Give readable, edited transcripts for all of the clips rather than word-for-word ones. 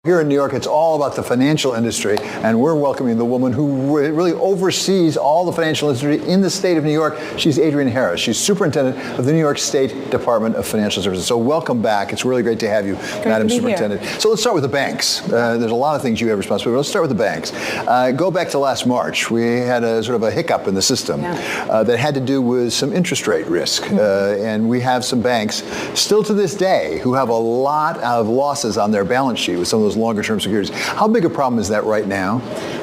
Here in New York, it's all about the financial industry, and we're welcoming the woman who really oversees all the financial industry in the state of New York. She's Adrienne Harris. She's superintendent of the New York State Department of Financial Services. So welcome back. It's really great to have you, Madam Superintendent. Here. So let's start with the banks. There's a lot of things you have responsibility for. Let's start with the banks. Go back to last March. We had a sort of a hiccup in the system that had to do with some interest rate risk. And we have some banks still to this day who have a lot of losses on their balance sheet with some of those longer-term securities. How big a problem is that right now?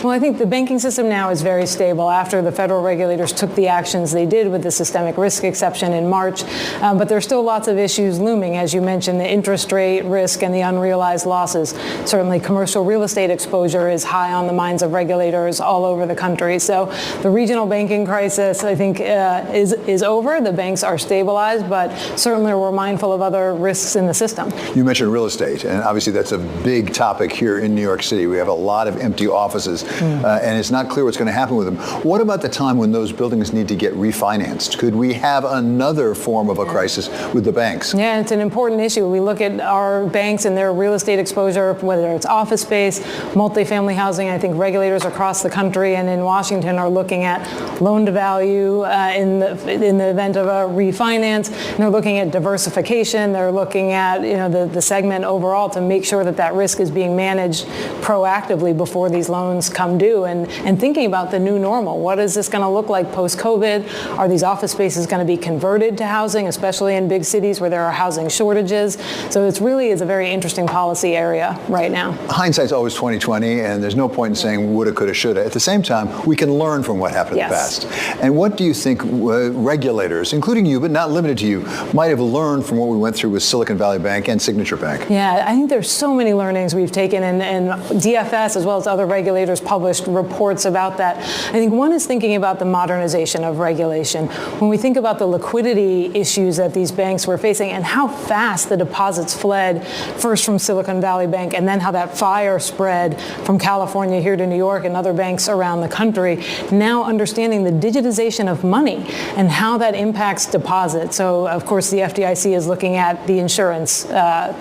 Well, I think the banking system now is very stable after the federal regulators took the actions they did with the systemic risk exception in March. But there's still lots of issues looming, as you mentioned, the interest rate risk and the unrealized losses. Certainly, commercial real estate exposure is high on the minds of regulators all over the country. So the regional banking crisis, I think, is over. The banks are stabilized, but certainly we're mindful of other risks in the system. You mentioned real estate, and obviously that's a big topic here in New York City. We have a lot of empty offices, and it's not clear what's going to happen with them. What about the time when those buildings need to get refinanced? Could we have another form of a crisis with the banks? Yeah, it's an important issue. We look at our banks and their real estate exposure, whether it's office space, multifamily housing. I think regulators across the country and in Washington are looking at loan to value in the event of a refinance. And they're looking at diversification. They're looking at the segment overall to make sure that that risk is being managed proactively before these loans come due, and thinking about the new normal. What is this going to look like post-COVID? Are these office spaces going to be converted to housing, especially in big cities where there are housing shortages? So it's a very interesting policy area right now. Hindsight's always 20/20, and there's no point in saying woulda, coulda, shoulda. At the same time, we can learn from what happened in the past. And what do you think regulators, including you, but not limited to you, might have learned from what we went through with Silicon Valley Bank and Signature Bank? Yeah, I think there's so many learnings we've taken, and DFS as well as other regulators published reports about that. I think one is thinking about the modernization of regulation. When we think about the liquidity issues that these banks were facing and how fast the deposits fled, first from Silicon Valley Bank and then how that fire spread from California here to New York and other banks around the country, now understanding the digitization of money and how that impacts deposits. So, of course, the FDIC is looking at the insurance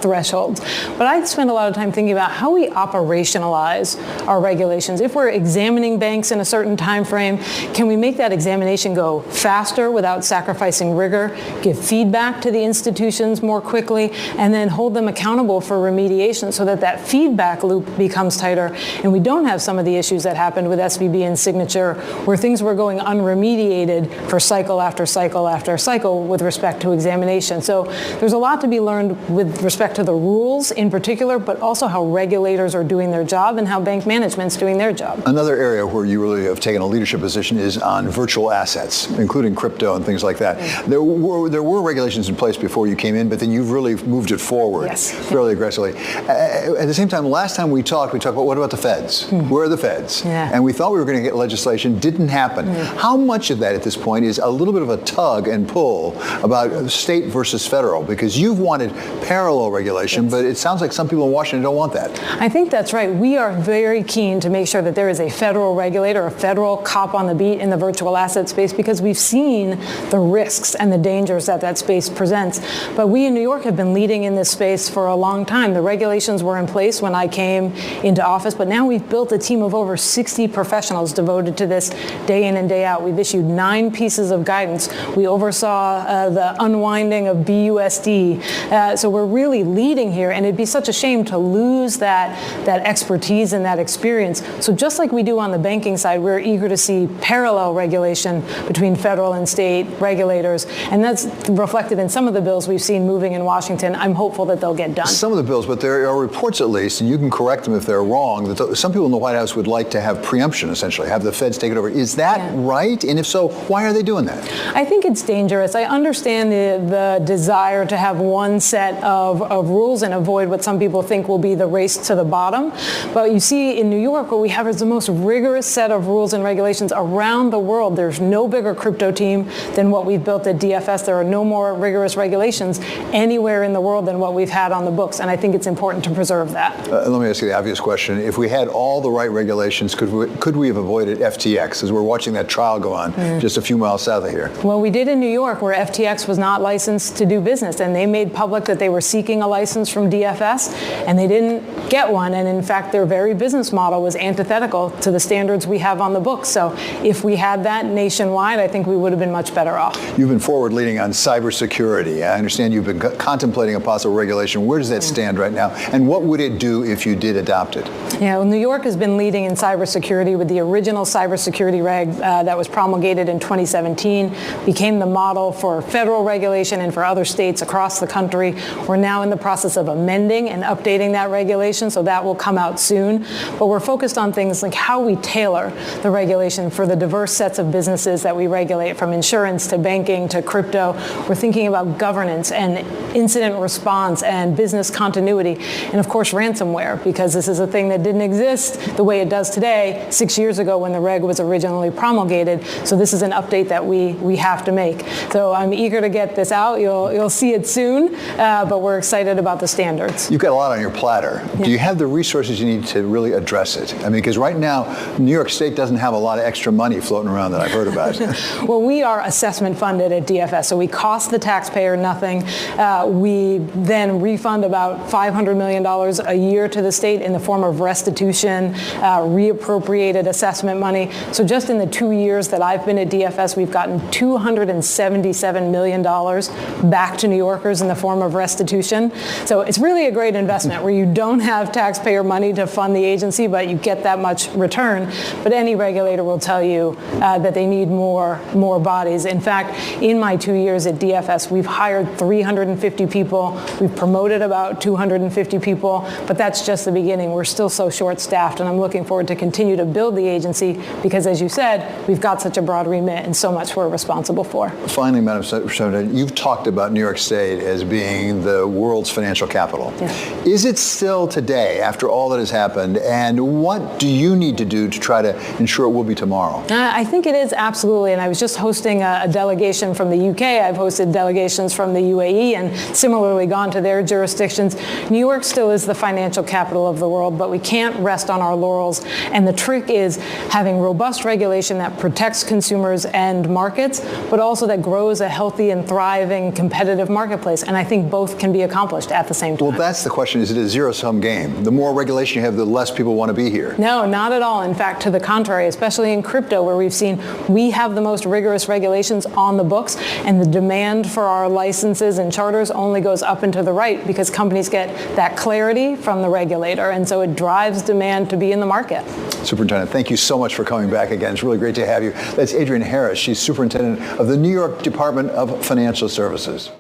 thresholds. But I spend a lot of time thinking about how we operationalize our regulations. If we're examining banks in a certain time frame, can we make that examination go faster without sacrificing rigor, give feedback to the institutions more quickly, and then hold them accountable for remediation so that that feedback loop becomes tighter and we don't have some of the issues that happened with SVB and Signature where things were going unremediated for cycle after cycle after cycle with respect to examination. So there's a lot to be learned with respect to the rules in particular, but also how regulators are doing their job and how bank management's doing their job. Another area where you really have taken a leadership position is on virtual assets, including crypto and things like that. There were regulations in place before you came in, but then you've really moved it forward fairly aggressively. At the same time, last time we talked about what about the feds? Where are the feds? And we thought we were going to get legislation, didn't happen. How much of that at this point is a little bit of a tug and pull about state versus federal? Because you've wanted parallel regulation, but it sounds like some people in Washington don't want that. I think that's right. We are very keen to make sure that there is a federal regulator, a federal cop on the beat in the virtual asset space, because we've seen the risks and the dangers that space presents. But we in New York have been leading in this space for a long time. The regulations were in place when I came into office, but now we've built a team of over 60 professionals devoted to this day in and day out. We've issued 9 pieces of guidance. We oversaw the unwinding of BUSD. So we're really leading here, and it'd be such a shame to lose that expertise and that experience. So just like we do on the banking side, we're eager to see parallel regulation between federal and state regulators, and that's reflected in some of the bills we've seen moving in Washington. I'm hopeful that they'll get done. Some of the bills, but there are reports at least, and you can correct them if they're wrong, that some people in the White House would like to have preemption, essentially, have the feds take it over. Is that right? And if so, why are they doing that? I think it's dangerous. I understand the desire to have one set of rules and avoid what some people think will be the race to the bottom. But you see in New York, what we have is the most rigorous set of rules and regulations around the world. There's no bigger crypto team than what we've built at DFS. There are no more rigorous regulations anywhere in the world than what we've had on the books. And I think it's important to preserve that. Let me ask you the obvious question. If we had all the right regulations, could we have avoided FTX as we're watching that trial go on just a few miles south of here? Well, we did in New York where FTX was not licensed to do business, and they made public that they were seeking a license from DFS, and they didn't didn't get one. And in fact, their very business model was antithetical to the standards we have on the books. So if we had that nationwide, I think we would have been much better off. You've been forward-leading on cybersecurity. I understand you've been contemplating a possible regulation. Where does that stand right now? And what would it do if you did adopt it? Yeah, well, New York has been leading in cybersecurity with the original cybersecurity reg that was promulgated in 2017, became the model for federal regulation and for other states across the country. We're now in the process of amending and updating that regulation, so that will come out soon. But we're focused on things like how we tailor the regulation for the diverse sets of businesses that we regulate, from insurance to banking to crypto. We're thinking about governance and incident response and business continuity, and of course ransomware, because this is a thing that didn't exist the way it does today 6 years ago when the reg was originally promulgated. So this is an update that we have to make. So I'm eager to get this out. You'll see it soon, but we're excited about the standards. You've got a lot on your platter. Yeah. Do you have the resources you need to really address it? I mean, because right now, New York State doesn't have a lot of extra money floating around that I've heard about. Well, we are assessment funded at DFS, so we cost the taxpayer nothing. We then refund about $500 million a year to the state in the form of restitution, reappropriated assessment money. So just in the 2 years that I've been at DFS, we've gotten $277 million back to New Yorkers in the form of restitution. So it's really a great investment where you don't have taxpayer money to fund the agency, but you get that much return. But any regulator will tell you that they need more bodies. In fact, in my 2 years at DFS, we've hired 350 people. We've promoted about 250 people, but that's just the beginning. We're still so short-staffed, and I'm looking forward to continue to build the agency because, as you said, we've got such a broad remit and so much we're responsible for. Finally, Madam Superintendent, you've talked about New York State as being the world's financial capital. Yeah. Is it still today, after all that has happened, and what do you need to do to try to ensure it will be tomorrow? I think it is, absolutely, and I was just hosting a delegation from the UK. I've hosted delegations from the UAE and similarly gone to their jurisdictions. New York still is the financial capital of the world, but we can't rest on our laurels, and the trick is having robust regulation that protects consumers and markets, but also that grows a healthy and thriving competitive marketplace, and I think both can be accomplished at the same time. Well, that's the question. Is it a zero-sum game? The more regulation you have, the less people want to be here. No, not at all. In fact, to the contrary, especially in crypto, where we've seen we have the most rigorous regulations on the books, and the demand for our licenses and charters only goes up and to the right because companies get that clarity from the regulator, and so it drives demand to be in the market. Superintendent, thank you so much for coming back again. It's really great to have you. That's Adrienne Harris. She's superintendent of the New York Department of Financial Services.